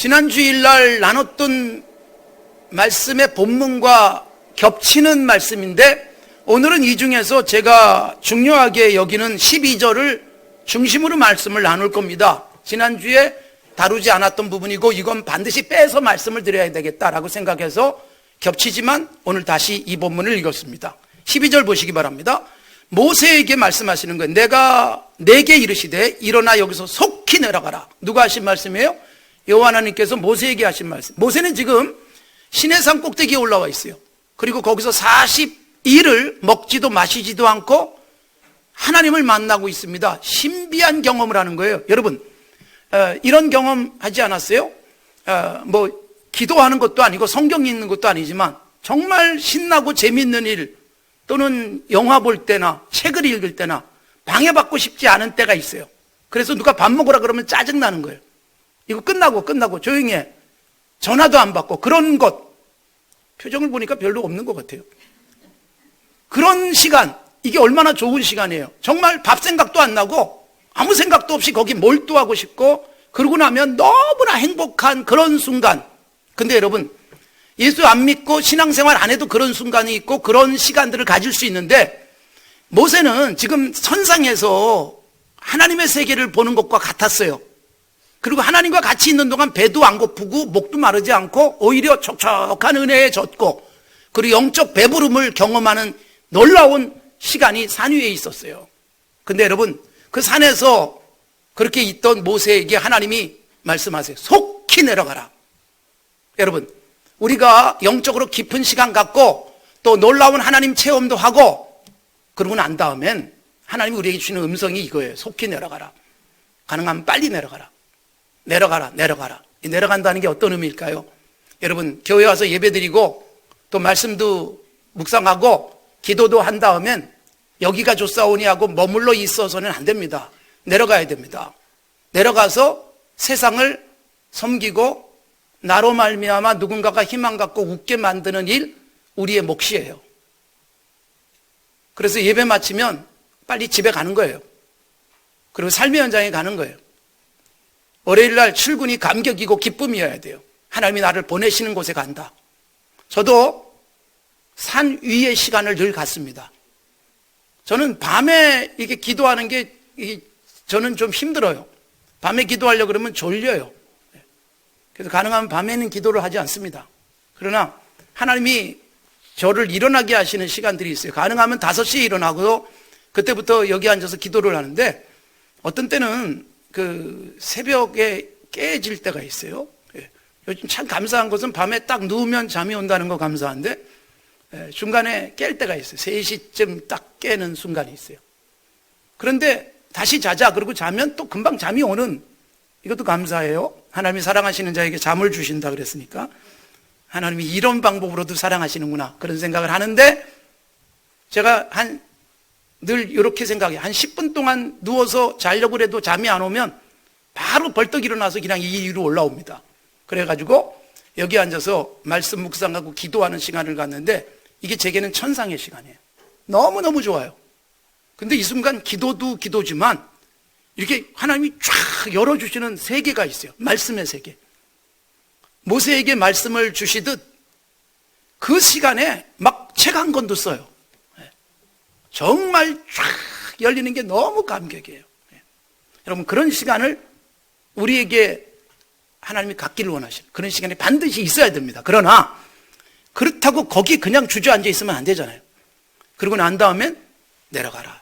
지난 주일날 나눴던 말씀의 본문과 겹치는 말씀인데 오늘은 이 중에서 제가 중요하게 여기는 12절을 중심으로 말씀을 나눌 겁니다. 지난주에 다루지 않았던 부분이고 이건 반드시 빼서 말씀을 드려야 되겠다라고 생각해서 겹치지만 오늘 다시 이 본문을 읽었습니다. 12절 보시기 바랍니다. 모세에게 말씀하시는 거예요. 내가 내게 이르시되 일어나 여기서 속히 내려가라. 누가 하신 말씀이에요? 여호와 하나님께서 모세에게 하신 말씀. 모세는 지금 시내산 꼭대기에 올라와 있어요. 그리고 거기서 40일을 먹지도 마시지도 않고 하나님을 만나고 있습니다. 신비한 경험을 하는 거예요. 여러분 이런 경험 하지 않았어요? 기도하는 것도 아니고 성경 읽는 것도 아니지만 정말 신나고 재밌는 일 또는 영화 볼 때나 책을 읽을 때나 방해받고 싶지 않은 때가 있어요. 그래서 누가 밥 먹으라 그러면 짜증나는 거예요. 이거 끝나고 조용히 해. 전화도 안 받고 그런 것. 표정을 보니까 별로 없는 것 같아요. 그런 시간, 이게 얼마나 좋은 시간이에요. 정말 밥 생각도 안 나고 아무 생각도 없이 거기 몰두하고 싶고 그러고 나면 너무나 행복한 그런 순간. 근데 여러분 예수 안 믿고 신앙생활 안 해도 그런 순간이 있고 그런 시간들을 가질 수 있는데 모세는 지금 선상에서 하나님의 세계를 보는 것과 같았어요. 그리고 하나님과 같이 있는 동안 배도 안 고프고 목도 마르지 않고 오히려 촉촉한 은혜에 젖고 그리고 영적 배부름을 경험하는 놀라운 시간이 산 위에 있었어요. 근데 여러분 그 산에서 그렇게 있던 모세에게 하나님이 말씀하세요. 속히 내려가라. 여러분 우리가 영적으로 깊은 시간 갖고 또 놀라운 하나님 체험도 하고 그러고 난 다음엔 하나님이 우리에게 주시는 음성이 이거예요. 속히 내려가라. 가능하면 빨리 내려가라. 내려가라. 이 내려간다는 게 어떤 의미일까요? 여러분 교회 와서 예배드리고 또 말씀도 묵상하고 기도도 한 다음엔 여기가 좋사오니 하고 머물러 있어서는 안 됩니다. 내려가야 됩니다. 내려가서 세상을 섬기고 나로 말미암아 누군가가 희망 갖고 웃게 만드는 일 우리의 몫이에요. 그래서 예배 마치면 빨리 집에 가는 거예요. 그리고 삶의 현장에 가는 거예요. 월요일 날 출근이 감격이고 기쁨이어야 돼요. 하나님이 나를 보내시는 곳에 간다. 저도 산 위의 시간을 늘 갖습니다. 저는 밤에 이렇게 기도하는 게 저는 좀 힘들어요. 밤에 기도하려고 그러면 졸려요. 그래서 가능하면 밤에는 기도를 하지 않습니다. 그러나 하나님이 저를 일어나게 하시는 시간들이 있어요. 가능하면 5시에 일어나고요. 그때부터 여기 앉아서 기도를 하는데 어떤 때는 그 새벽에 깨질 때가 있어요. 요즘 참 감사한 것은 밤에 딱 누우면 잠이 온다는 거 감사한데 중간에 깰 때가 있어요. 3시쯤 딱 깨는 순간이 있어요. 그런데 다시 자자 그러고 자면 또 금방 잠이 오는 이것도 감사해요. 하나님이 사랑하시는 자에게 잠을 주신다 그랬으니까 하나님이 이런 방법으로도 사랑하시는구나 그런 생각을 하는데 제가 늘 이렇게 생각해요. 한 10분 동안 누워서 자려고 해도 잠이 안 오면 바로 벌떡 일어나서 그냥 이 위로 올라옵니다. 그래가지고 여기 앉아서 말씀 묵상하고 기도하는 시간을 갖는데 이게 제게는 천상의 시간이에요. 너무너무 좋아요. 근데 이 순간 기도도 기도지만 이렇게 하나님이 쫙 열어주시는 세계가 있어요. 말씀의 세계. 모세에게 말씀을 주시듯 그 시간에 막 책 한 권도 써요. 정말 쫙 열리는 게 너무 감격이에요. 여러분 그런 시간을 우리에게 하나님이 갖기를 원하시는 그런 시간이 반드시 있어야 됩니다. 그러나 그렇다고 거기 그냥 주저앉아 있으면 안 되잖아요. 그러고 난 다음엔 내려가라.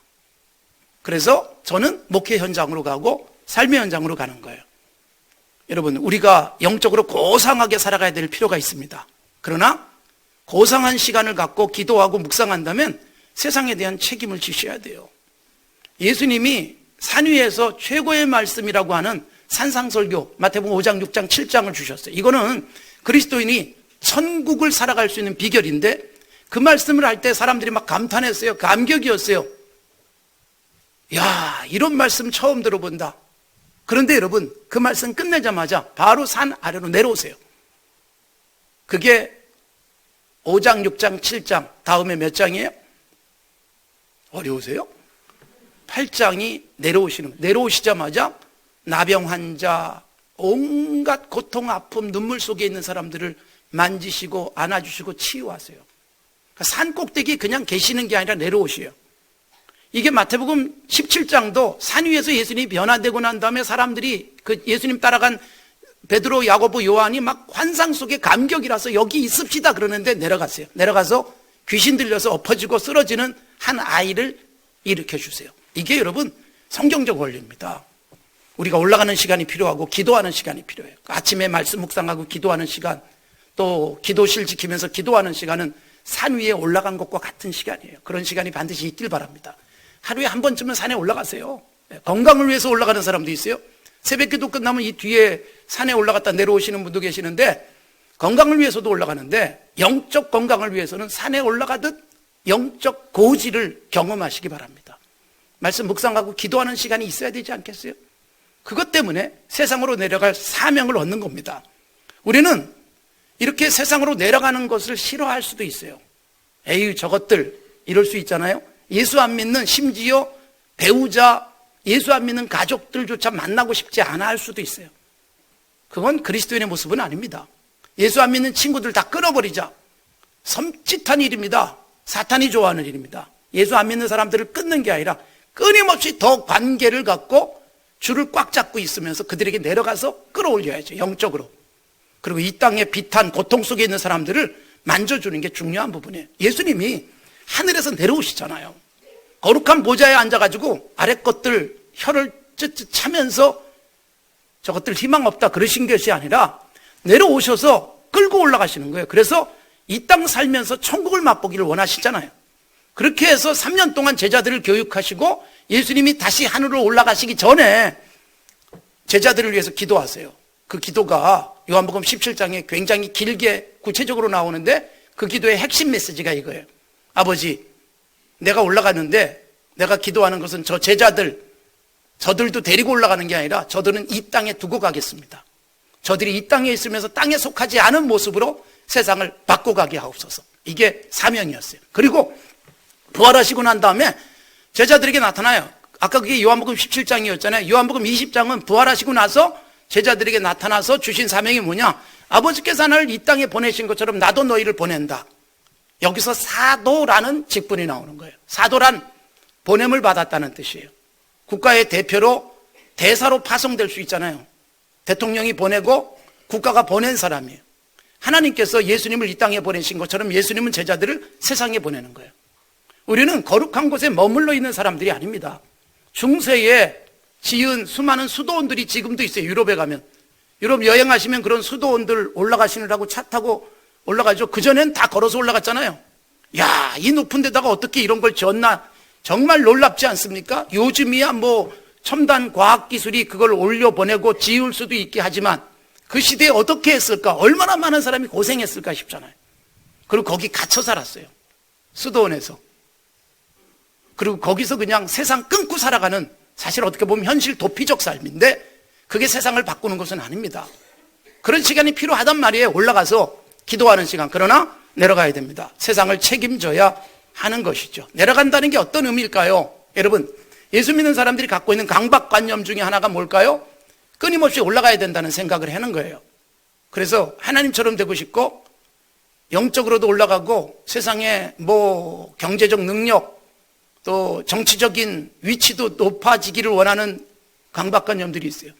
그래서 저는 목회 현장으로 가고 삶의 현장으로 가는 거예요. 여러분 우리가 영적으로 고상하게 살아가야 될 필요가 있습니다. 그러나 고상한 시간을 갖고 기도하고 묵상한다면 세상에 대한 책임을 지셔야 돼요. 예수님이 산 위에서 최고의 말씀이라고 하는 산상설교 마태복음 5장 6장 7장을 주셨어요. 이거는 그리스도인이 천국을 살아갈 수 있는 비결인데 그 말씀을 할 때 사람들이 막 감탄했어요. 감격이었어요. 야, 이런 말씀 처음 들어본다. 그런데 여러분 그 말씀 끝내자마자 바로 산 아래로 내려오세요. 그게 5장 6장 7장 다음에 몇 장이에요? 어려우세요? 8장이 내려오시자마자 나병 환자, 온갖 고통, 아픔, 눈물 속에 있는 사람들을 만지시고 안아주시고 치유하세요. 그러니까 산 꼭대기 그냥 계시는 게 아니라 내려오셔요. 이게 마태복음 17장도 산 위에서 예수님이 변화되고 난 다음에 사람들이 그 예수님 따라간 베드로, 야고보, 요한이 막 환상 속에 감격이라서 여기 있읍시다 그러는데 내려갔어요. 내려가서 귀신 들려서 엎어지고 쓰러지는 한 아이를 일으켜 주세요. 이게 여러분 성경적 원리입니다. 우리가 올라가는 시간이 필요하고 기도하는 시간이 필요해요. 아침에 말씀 묵상하고 기도하는 시간, 또 기도실 지키면서 기도하는 시간은 산 위에 올라간 것과 같은 시간이에요. 그런 시간이 반드시 있길 바랍니다. 하루에 한 번쯤은 산에 올라가세요. 건강을 위해서 올라가는 사람도 있어요. 새벽기도 끝나면 이 뒤에 산에 올라갔다 내려오시는 분도 계시는데 건강을 위해서도 올라가는데 영적 건강을 위해서는 산에 올라가듯 영적 고지를 경험하시기 바랍니다. 말씀 묵상하고 기도하는 시간이 있어야 되지 않겠어요? 그것 때문에 세상으로 내려갈 사명을 얻는 겁니다. 우리는 이렇게 세상으로 내려가는 것을 싫어할 수도 있어요. 에이 저것들 이럴 수 있잖아요. 예수 안 믿는 심지어 배우자, 예수 안 믿는 가족들조차 만나고 싶지 않아 할 수도 있어요. 그건 그리스도인의 모습은 아닙니다. 예수 안 믿는 친구들 다 끊어버리자. 섬찟한 일입니다. 사탄이 좋아하는 일입니다. 예수 안 믿는 사람들을 끊는 게 아니라 끊임없이 더 관계를 갖고 줄을 꽉 잡고 있으면서 그들에게 내려가서 끌어올려야죠. 영적으로. 그리고 이 땅의 비탄, 고통 속에 있는 사람들을 만져주는 게 중요한 부분이에요. 예수님이 하늘에서 내려오시잖아요. 거룩한 보좌에 앉아가지고 아래 것들 혀를 쯧쯧 차면서 저것들 희망 없다 그러신 것이 아니라 내려오셔서 끌고 올라가시는 거예요. 그래서 이 땅 살면서 천국을 맛보기를 원하시잖아요. 그렇게 해서 3년 동안 제자들을 교육하시고 예수님이 다시 하늘로 올라가시기 전에 제자들을 위해서 기도하세요. 그 기도가 요한복음 17장에 굉장히 길게 구체적으로 나오는데 그 기도의 핵심 메시지가 이거예요. 아버지, 내가 올라가는데 내가 기도하는 것은 저 제자들, 저들도 데리고 올라가는 게 아니라 저들은 이 땅에 두고 가겠습니다. 저들이 이 땅에 있으면서 땅에 속하지 않은 모습으로 세상을 바꿔가게 하옵소서. 이게 사명이었어요. 그리고 부활하시고 난 다음에 제자들에게 나타나요. 아까 그게 요한복음 17장이었잖아요. 요한복음 20장은 부활하시고 나서 제자들에게 나타나서 주신 사명이 뭐냐? 아버지께서 나를 이 땅에 보내신 것처럼 나도 너희를 보낸다. 여기서 사도라는 직분이 나오는 거예요. 사도란 보냄을 받았다는 뜻이에요. 국가의 대표로 대사로 파송될 수 있잖아요. 대통령이 보내고 국가가 보낸 사람이에요. 하나님께서 예수님을 이 땅에 보내신 것처럼 예수님은 제자들을 세상에 보내는 거예요. 우리는 거룩한 곳에 머물러 있는 사람들이 아닙니다. 중세에 지은 수많은 수도원들이 지금도 있어요. 유럽에 가면. 유럽 여행하시면 그런 수도원들 올라가시느라고 차 타고 올라가죠. 그전엔 다 걸어서 올라갔잖아요. 야, 이 높은 데다가 어떻게 이런 걸 지었나? 정말 놀랍지 않습니까? 요즘이야 뭐 첨단 과학기술이 그걸 올려보내고 지울 수도 있게 하지만 그 시대에 어떻게 했을까? 얼마나 많은 사람이 고생했을까 싶잖아요. 그리고 거기 갇혀 살았어요. 수도원에서. 그리고 거기서 그냥 세상 끊고 살아가는, 사실 어떻게 보면 현실 도피적 삶인데 그게 세상을 바꾸는 것은 아닙니다. 그런 시간이 필요하단 말이에요. 올라가서 기도하는 시간. 그러나 내려가야 됩니다. 세상을 책임져야 하는 것이죠. 내려간다는 게 어떤 의미일까요? 여러분, 예수 믿는 사람들이 갖고 있는 강박관념 중에 하나가 뭘까요? 끊임없이 올라가야 된다는 생각을 하는 거예요. 그래서 하나님처럼 되고 싶고 영적으로도 올라가고 세상에 뭐 경제적 능력 또 정치적인 위치도 높아지기를 원하는 강박관념들이 있어요.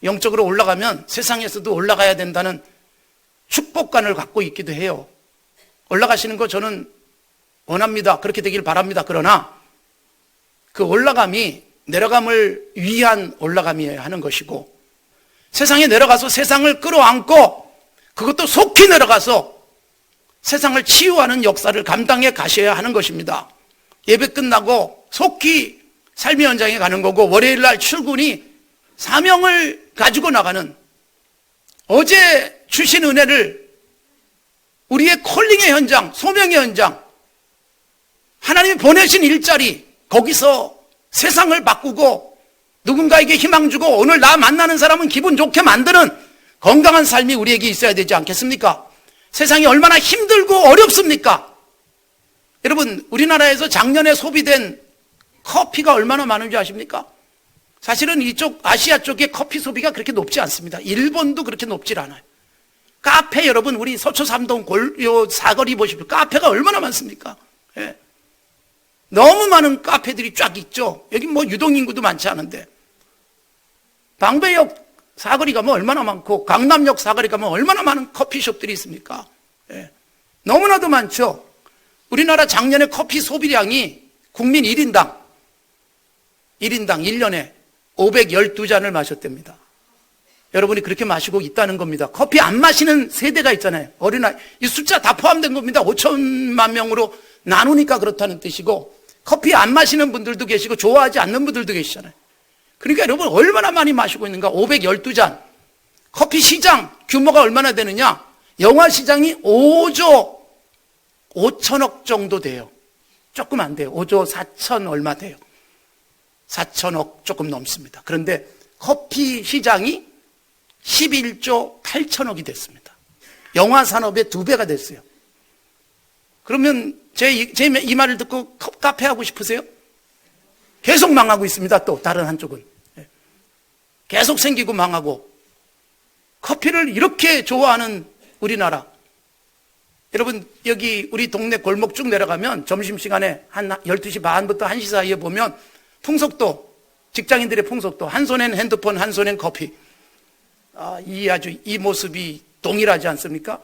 영적으로 올라가면 세상에서도 올라가야 된다는 축복관을 갖고 있기도 해요. 올라가시는 거 저는 원합니다. 그렇게 되길 바랍니다. 그러나 그 올라감이 내려감을 위한 올라감이어야 하는 것이고, 세상에 내려가서 세상을 끌어안고 그것도 속히 내려가서 세상을 치유하는 역사를 감당해 가셔야 하는 것입니다. 예배 끝나고 속히 삶의 현장에 가는 거고, 월요일 날 출근이 사명을 가지고 나가는, 어제 주신 은혜를 우리의 콜링의 현장, 소명의 현장, 하나님이 보내신 일자리, 거기서 세상을 바꾸고 누군가에게 희망 주고 오늘 나 만나는 사람은 기분 좋게 만드는 건강한 삶이 우리에게 있어야 되지 않겠습니까? 세상이 얼마나 힘들고 어렵습니까? 여러분, 우리나라에서 작년에 소비된 커피가 얼마나 많은지 아십니까? 사실은 이쪽 아시아 쪽에 커피 소비가 그렇게 높지 않습니다. 일본도 그렇게 높질 않아요. 카페 여러분, 우리 서초 삼동 요 사거리 보십시오. 카페가 얼마나 많습니까? 예. 너무 많은 카페들이 쫙 있죠. 여기 뭐 유동인구도 많지 않은데. 방배역 사거리 가면 얼마나 많고, 강남역 사거리 가면 얼마나 많은 커피숍들이 있습니까? 예. 너무나도 많죠. 우리나라 작년에 커피 소비량이 국민 1인당 1년에 512잔을 마셨답니다. 여러분이 그렇게 마시고 있다는 겁니다. 커피 안 마시는 세대가 있잖아요. 어린아이. 이 숫자 다 포함된 겁니다. 5천만 명으로 나누니까 그렇다는 뜻이고, 커피 안 마시는 분들도 계시고 좋아하지 않는 분들도 계시잖아요. 그러니까 여러분 얼마나 많이 마시고 있는가. 512잔. 커피 시장 규모가 얼마나 되느냐. 영화 시장이 5조 5천억 정도 돼요. 조금 안 돼요. 5조 4천 얼마 돼요. 4천억 조금 넘습니다. 그런데 커피 시장이 11조 8천억이 됐습니다. 영화 산업의 2배가 됐어요. 그러면 제 이 말을 듣고 카페 하고 싶으세요? 계속 망하고 있습니다. 또 다른 한쪽은 계속 생기고 망하고. 커피를 이렇게 좋아하는 우리나라. 여러분 여기 우리 동네 골목 쭉 내려가면 점심시간에 한 12시 반부터 1시 사이에 보면 풍속도, 직장인들의 풍속도, 한 손엔 핸드폰, 한 손엔 커피. 이 모습이 동일하지 않습니까?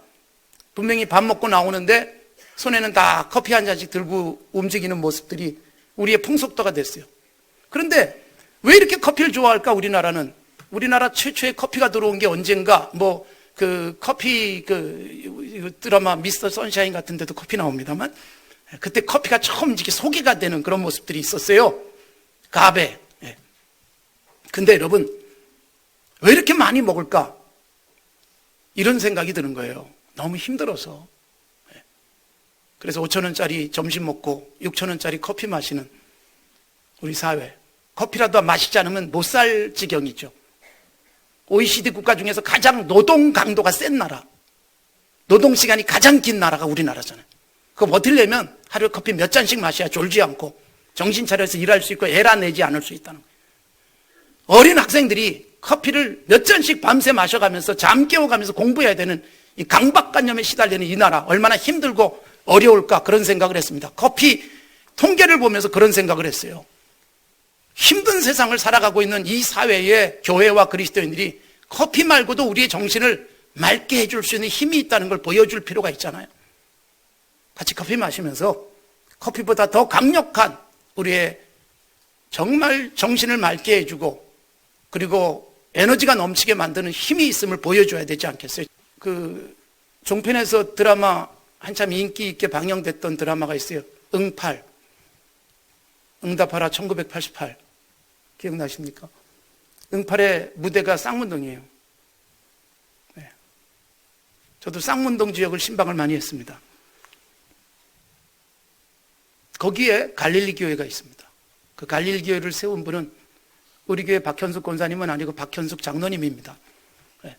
분명히 밥 먹고 나오는데 손에는 다 커피 한 잔씩 들고 움직이는 모습들이 우리의 풍속도가 됐어요. 그런데 왜 이렇게 커피를 좋아할까? 우리나라는. 우리나라 최초의 커피가 들어온 게 언젠가, 커피 드라마 미스터 선샤인 같은 데도 커피 나옵니다만, 그때 커피가 처음 이렇게 소개가 되는 그런 모습들이 있었어요. 가베. 근데 여러분, 왜 이렇게 많이 먹을까? 이런 생각이 드는 거예요. 너무 힘들어서. 그래서 5,000원짜리 점심 먹고 6,000원짜리 커피 마시는 우리 사회. 커피라도 마시지 않으면 못 살 지경이죠. OECD 국가 중에서 가장 노동 강도가 센 나라, 노동 시간이 가장 긴 나라가 우리나라잖아요. 그거 버티려면 하루에 커피 몇 잔씩 마셔야 졸지 않고 정신 차려서 일할 수 있고 에라 내지 않을 수 있다는 거예요. 어린 학생들이 커피를 몇 잔씩 밤새 마셔가면서 잠 깨워가면서 공부해야 되는 이 강박관념에 시달리는 이 나라, 얼마나 힘들고 어려울까, 그런 생각을 했습니다. 커피 통계를 보면서 그런 생각을 했어요. 힘든 세상을 살아가고 있는 이 사회에 교회와 그리스도인들이 커피 말고도 우리의 정신을 맑게 해줄 수 있는 힘이 있다는 걸 보여줄 필요가 있잖아요. 같이 커피 마시면서 커피보다 더 강력한 우리의 정말 정신을 맑게 해주고, 그리고 에너지가 넘치게 만드는 힘이 있음을 보여줘야 되지 않겠어요? 종편에서 드라마 한참 인기 있게 방영됐던 드라마가 있어요. 응팔. 응답하라 1988. 기억나십니까? 응팔의 무대가 쌍문동이에요. 네. 저도 쌍문동 지역을 신방을 많이 했습니다. 거기에 갈릴리 교회가 있습니다. 그 갈릴리 교회를 세운 분은 우리 교회 박현숙 권사님은 아니고 박현숙 장로님입니다. 네.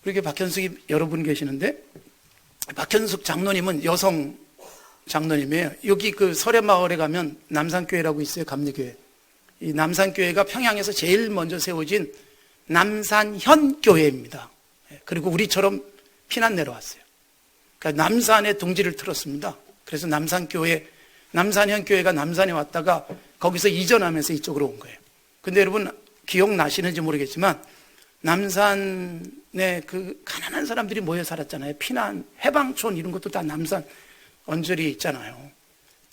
우리 교회 박현숙이 여러분 계시는데, 박현숙 장로님은 여성 장로님이에요. 여기 설해마을에 가면 남산교회라고 있어요. 감리교회. 이 남산교회가 평양에서 제일 먼저 세워진 남산현교회입니다. 그리고 우리처럼 피난 내려왔어요. 그러니까 남산에 둥지를 틀었습니다. 그래서 남산현교회가 남산에 왔다가 거기서 이전하면서 이쪽으로 온 거예요. 근데 여러분 기억나시는지 모르겠지만, 남산에 가난한 사람들이 모여 살았잖아요. 피난, 해방촌 이런 것도 다 남산 언저리에 있잖아요.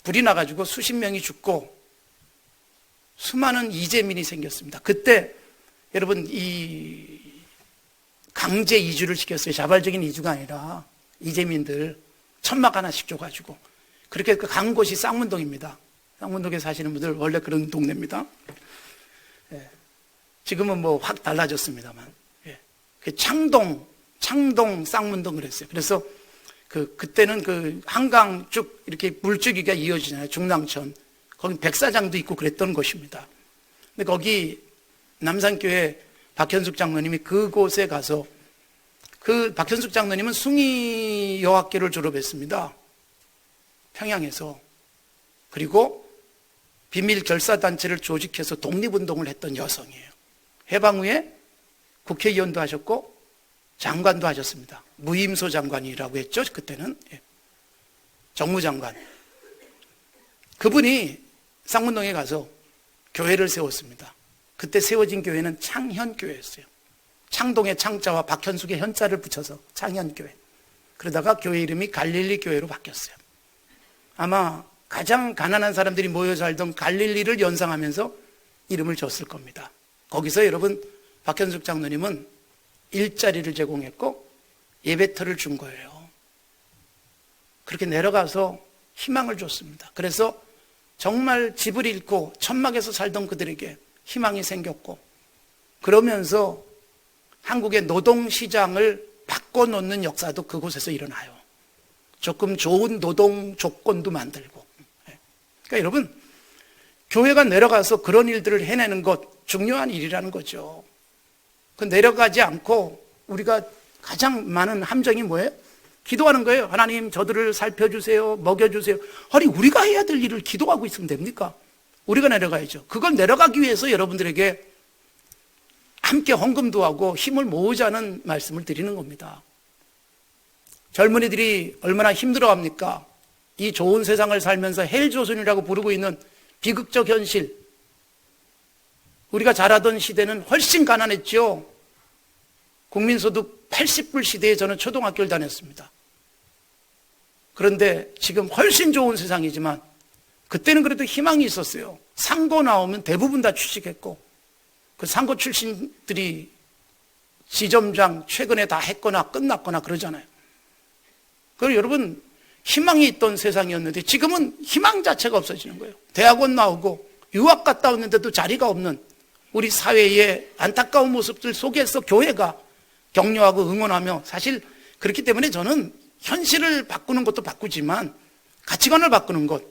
불이 나가지고 수십 명이 죽고 수많은 이재민이 생겼습니다. 그때 여러분 이 강제 이주를 시켰어요. 자발적인 이주가 아니라 이재민들 천막 하나씩 줘가지고. 그렇게 간 곳이 쌍문동입니다. 쌍문동에 사시는 분들 원래 그런 동네입니다. 예. 지금은 확 달라졌습니다.만. 예. 창동, 쌍문동 그랬어요. 그래서 그때는 한강 쭉 이렇게 물줄기가 이어지잖아요. 중랑천. 거기 백사장도 있고 그랬던 곳입니다. 근데 거기 남산교회 박현숙 장로님이 그곳에 가서, 박현숙 장로님은 숭의 여학교를 졸업했습니다. 평양에서. 그리고 비밀 결사단체를 조직해서 독립운동을 했던 여성이에요. 해방 후에 국회의원도 하셨고 장관도 하셨습니다. 무임소 장관이라고 했죠, 그때는. 정무장관. 그분이 쌍문동에 가서 교회를 세웠습니다. 그때 세워진 교회는 창현교회였어요. 창동의 창자와 박현숙의 현자를 붙여서 창현교회. 그러다가 교회 이름이 갈릴리 교회로 바뀌었어요. 아마 가장 가난한 사람들이 모여 살던 갈릴리를 연상하면서 이름을 줬을 겁니다. 거기서 여러분, 박현숙 장로님은 일자리를 제공했고 예배터를 준 거예요. 그렇게 내려가서 희망을 줬습니다. 그래서 정말 집을 잃고 천막에서 살던 그들에게 희망이 생겼고, 그러면서 한국의 노동시장을 바꿔놓는 역사도 그곳에서 일어나요. 조금 좋은 노동 조건도 만들고. 그러니까 여러분, 교회가 내려가서 그런 일들을 해내는 것 중요한 일이라는 거죠. 그 내려가지 않고 우리가 가장 많은 함정이 뭐예요? 기도하는 거예요. 하나님, 저들을 살펴주세요, 먹여주세요. 아니, 우리가 해야 될 일을 기도하고 있으면 됩니까? 우리가 내려가야죠. 그걸 내려가기 위해서 여러분들에게 함께 헌금도 하고 힘을 모으자는 말씀을 드리는 겁니다. 젊은이들이 얼마나 힘들어합니까? 이 좋은 세상을 살면서 헬조선이라고 부르고 있는 비극적 현실. 우리가 자라던 시대는 훨씬 가난했죠. 국민소득 80불 시대에 저는 초등학교를 다녔습니다. 그런데 지금 훨씬 좋은 세상이지만 그때는 그래도 희망이 있었어요. 상고 나오면 대부분 다 취직했고, 그 상고 출신들이 지점장 최근에 다 했거나 끝났거나 그러잖아요. 그리고 여러분, 희망이 있던 세상이었는데 지금은 희망 자체가 없어지는 거예요. 대학원 나오고 유학 갔다 왔는데도 자리가 없는 우리 사회의 안타까운 모습들 속에서 교회가 격려하고 응원하며, 사실 그렇기 때문에 저는 현실을 바꾸는 것도 바꾸지만 가치관을 바꾸는 것,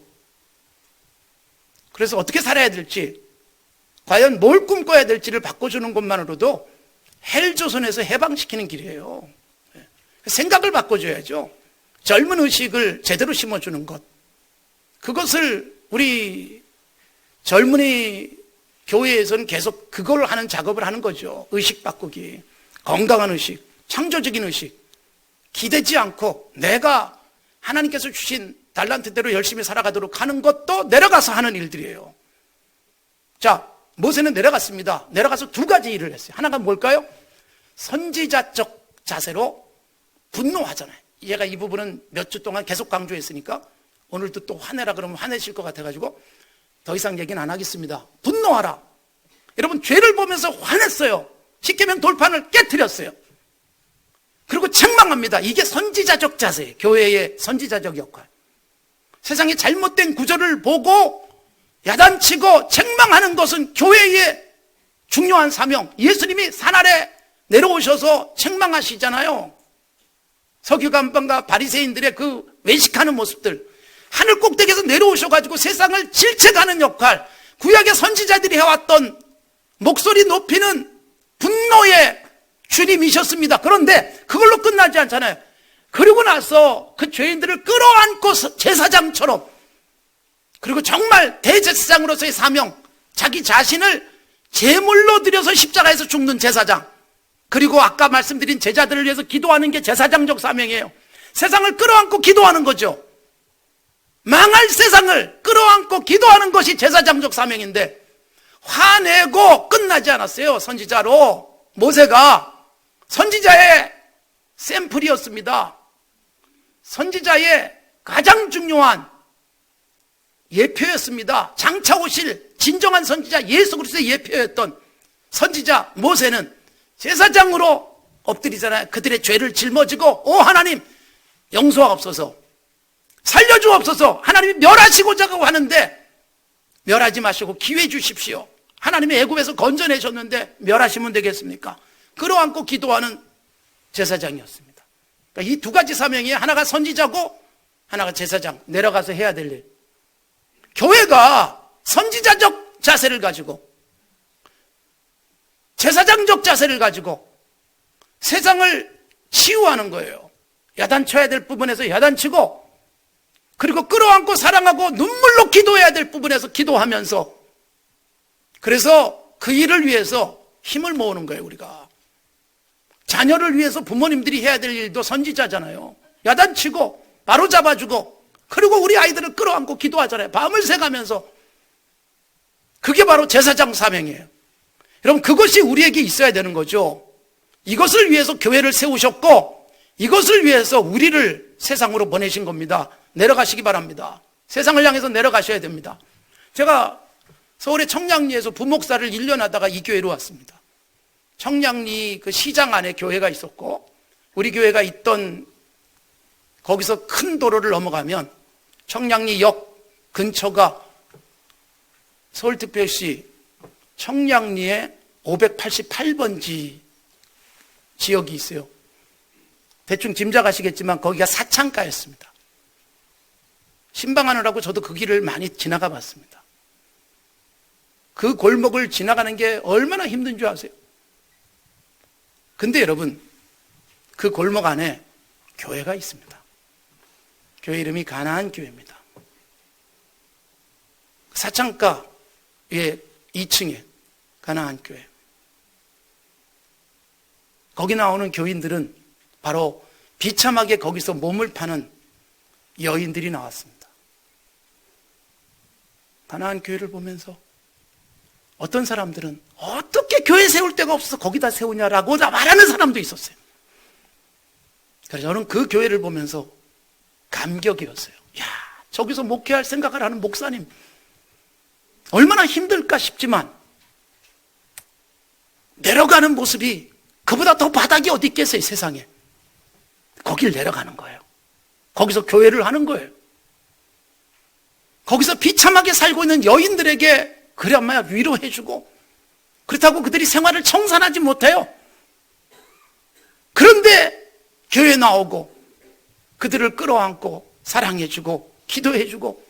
그래서 어떻게 살아야 될지, 과연 뭘 꿈꿔야 될지를 바꿔주는 것만으로도 헬조선에서 해방시키는 길이에요. 생각을 바꿔줘야죠. 젊은 의식을 제대로 심어주는 것, 그것을 우리 젊은이 교회에서는 계속 그걸 하는 작업을 하는 거죠. 의식 바꾸기, 건강한 의식, 창조적인 의식, 기대지 않고 내가 하나님께서 주신 달란트대로 열심히 살아가도록 하는 것도 내려가서 하는 일들이에요. 자, 모세는 내려갔습니다. 내려가서 두 가지 일을 했어요. 하나가 뭘까요? 선지자적 자세로 분노하잖아요. 얘가 이 부분은 몇 주 동안 계속 강조했으니까 오늘도 또 화내라 그러면 화내실 것 같아가지고 더 이상 얘기는 안 하겠습니다. 분노하라. 여러분, 죄를 보면서 화냈어요. 십계명 돌판을 깨트렸어요. 그리고 책망합니다. 이게 선지자적 자세예요. 교회의 선지자적 역할. 세상의 잘못된 구조를 보고 야단치고 책망하는 것은 교회의 중요한 사명. 예수님이 산 아래 내려오셔서 책망하시잖아요. 서기관방과 바리새인들의 그 외식하는 모습들, 하늘 꼭대기에서 내려오셔가지고 세상을 질책하는 역할, 구약의 선지자들이 해왔던 목소리 높이는 분노의 주님이셨습니다. 그런데 그걸로 끝나지 않잖아요. 그리고 나서 그 죄인들을 끌어안고 제사장처럼, 그리고 정말 대제사장으로서의 사명, 자기 자신을 제물로 드려서 십자가에서 죽는 제사장, 그리고 아까 말씀드린 제자들을 위해서 기도하는 게 제사장적 사명이에요. 세상을 끌어안고 기도하는 거죠. 망할 세상을 끌어안고 기도하는 것이 제사장적 사명인데, 화내고 끝나지 않았어요. 선지자로. 모세가 선지자의 샘플이었습니다. 선지자의 가장 중요한 예표였습니다. 장차 오실 진정한 선지자 예수 그리스도의 예표였던 선지자 모세는 제사장으로 엎드리잖아요. 그들의 죄를 짊어지고, 오 하나님 용서하옵소서, 살려주옵소서, 하나님이 멸하시고자 하는데 멸하지 마시고 기회 주십시오. 하나님이 애굽에서 건져내셨는데 멸하시면 되겠습니까? 끌어안고 기도하는 제사장이었습니다. 그러니까 이 두 가지 사명이, 하나가 선지자고 하나가 제사장, 내려가서 해야 될 일. 교회가 선지자적 자세를 가지고 제사장적 자세를 가지고 세상을 치유하는 거예요. 야단쳐야 될 부분에서 야단치고 그리고 끌어안고 사랑하고 눈물로 기도해야 될 부분에서 기도하면서, 그래서 그 일을 위해서 힘을 모으는 거예요. 우리가 자녀를 위해서 부모님들이 해야 될 일도 선지자잖아요. 야단치고 바로 잡아주고, 그리고 우리 아이들을 끌어안고 기도하잖아요. 밤을 새가면서. 그게 바로 제사장 사명이에요. 여러분, 그것이 우리에게 있어야 되는 거죠. 이것을 위해서 교회를 세우셨고, 이것을 위해서 우리를 세상으로 보내신 겁니다. 내려가시기 바랍니다. 세상을 향해서 내려가셔야 됩니다. 제가 서울의 청량리에서 부목사를 1년 하다가 이 교회로 왔습니다. 청량리 그 시장 안에 교회가 있었고, 우리 교회가 있던 거기서 큰 도로를 넘어가면 청량리역 근처가 서울특별시 청량리에 588번지 지역이 있어요. 대충 짐작하시겠지만 거기가 사창가였습니다. 신방하느라고 저도 그 길을 많이 지나가 봤습니다. 그 골목을 지나가는 게 얼마나 힘든 줄 아세요? 근데 여러분, 그 골목 안에 교회가 있습니다. 교회 이름이 가나안 교회입니다. 사창가의 2층에 가나안 교회. 거기 나오는 교인들은 바로 비참하게 거기서 몸을 파는 여인들이 나왔습니다. 가나안 교회를 보면서 어떤 사람들은 어떻게 교회 세울 데가 없어서 거기다 세우냐라고 말하는 사람도 있었어요. 그래서 저는 그 교회를 보면서 감격이었어요. 야, 저기서 목회할 생각을 하는 목사님 얼마나 힘들까 싶지만, 내려가는 모습이 그보다 더 바닥이 어디 있겠어요, 세상에. 거길 내려가는 거예요. 거기서 교회를 하는 거예요. 거기서 비참하게 살고 있는 여인들에게 그래야만 위로해주고, 그렇다고 그들이 생활을 청산하지 못해요. 그런데 교회 나오고 그들을 끌어안고 사랑해주고 기도해주고,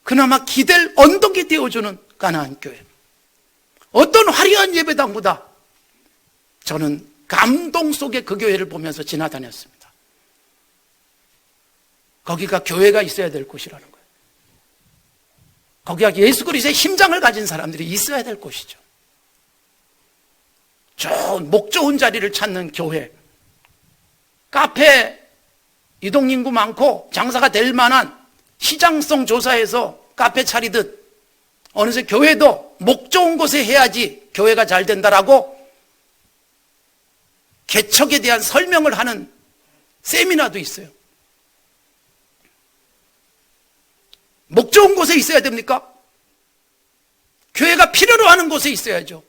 그나마 기댈 언덕이 되어주는 가나안 교회. 어떤 화려한 예배당보다 저는 감동 속에 그 교회를 보면서 지나다녔습니다. 거기가 교회가 있어야 될 곳이라는 거예요. 거기가 예수 그리스도의 심장을 가진 사람들이 있어야 될 곳이죠. 좋은 목 좋은 자리를 찾는 교회, 카페 이동 인구 많고 장사가 될 만한 시장성 조사에서 카페 차리듯 어느새 교회도 목 좋은 곳에 해야지 교회가 잘 된다라고 개척에 대한 설명을 하는 세미나도 있어요. 목 좋은 곳에 있어야 됩니까? 교회가 필요로 하는 곳에 있어야죠.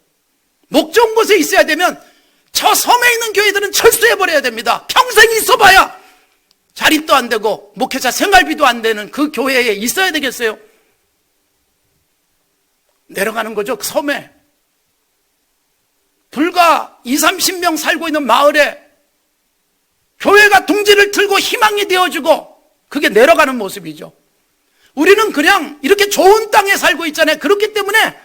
목 좋은 곳에 있어야 되면 저 섬에 있는 교회들은 철수해버려야 됩니다. 평생 있어봐야 자립도 안 되고 목회자 생활비도 안 되는 그 교회에 있어야 되겠어요? 내려가는 거죠. 그 섬에 불과 20-30명 살고 있는 마을에 교회가 둥지를 틀고 희망이 되어주고, 그게 내려가는 모습이죠. 우리는 그냥 이렇게 좋은 땅에 살고 있잖아요. 그렇기 때문에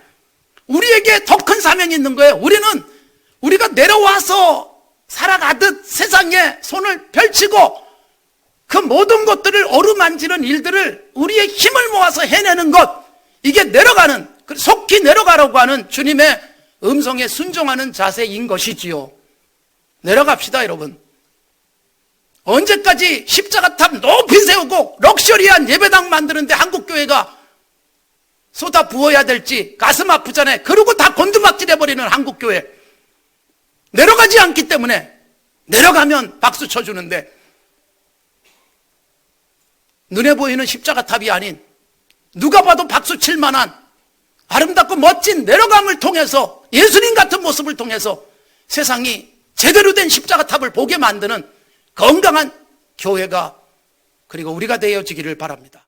우리에게 더 큰 사명이 있는 거예요. 우리가 내려와서 살아가듯 세상에 손을 펼치고 그 모든 것들을 어루만지는 일들을 우리의 힘을 모아서 해내는 것, 이게 내려가는, 속히 내려가라고 하는 주님의 음성에 순종하는 자세인 것이지요. 내려갑시다, 여러분. 언제까지 십자가탑 높이 세우고 럭셔리한 예배당 만드는데 한국교회가 쏟아 부어야 될지 가슴 아프잖아요. 그러고 다 곤두박질 해버리는 한국교회. 내려가지 않기 때문에, 내려가면 박수 쳐주는데, 눈에 보이는 십자가탑이 아닌 누가 봐도 박수 칠 만한 아름답고 멋진 내려감을 통해서, 예수님 같은 모습을 통해서 세상이 제대로 된 십자가탑을 보게 만드는 건강한 교회가, 그리고 우리가 되어지기를 바랍니다.